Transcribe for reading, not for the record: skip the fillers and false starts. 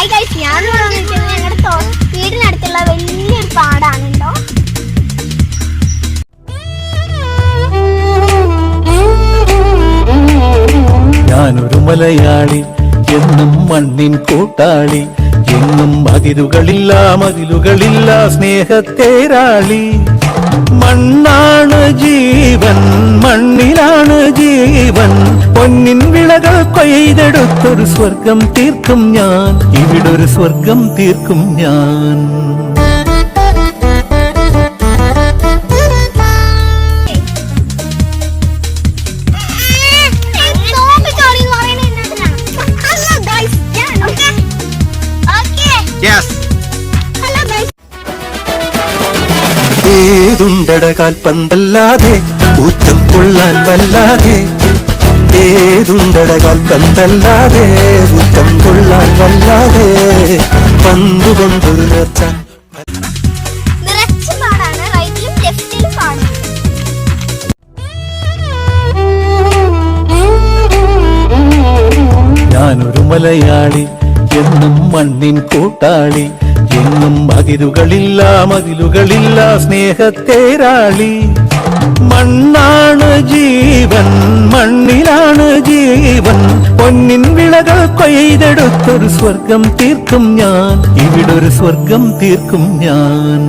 ഞങ്ങളുടെ വീടിനടുത്തുള്ള വലിയൊരു പാടാണ് കേട്ടോ. ഞാനൊരു മലയാളി, എന്നും മണ്ണിൻ കൂട്ടാളി, എന്നും മതിലുകളില്ല സ്നേഹത്തേരാളി. മണ്ണാണ് ജീവൻ, മണ്ണിലാണ് ജീവൻ, പൊന്നിൻ വിളകൾ കൊയ്തെടുത്തൊരു സ്വർഗം തീർക്കും ഞാൻ, ഇവിടൊരു സ്വർഗം തീർക്കും ഞാൻ. ഏതുണ്ടട കാൽപ്പന്തല്ലാതെ ഊറ്റം കൊള്ളാൻ വല്ലാതെ, ഏതുണ്ടട കാൽപ്പന്തല്ലാതെ ഊറ്റം കൊള്ളാൻ വല്ലാതെ, പന്തുകൊണ്ടൊരു നേർച്ച. ഞാനൊരു മലയാളി, എന്നും മണ്ണിൻ കൂട്ടാളി, എന്നും മതിലുകളില്ല സ്നേഹത്തേരാളി. മണ്ണാണ് ജീവൻ, മണ്ണിലാണ് ജീവൻ, പൊന്നിൻ വിളകൾ കൊയ്തെടുത്തൊരു സ്വർഗം തീർക്കും ഞാൻ, ഇവിടൊരു സ്വർഗം തീർക്കും ഞാൻ.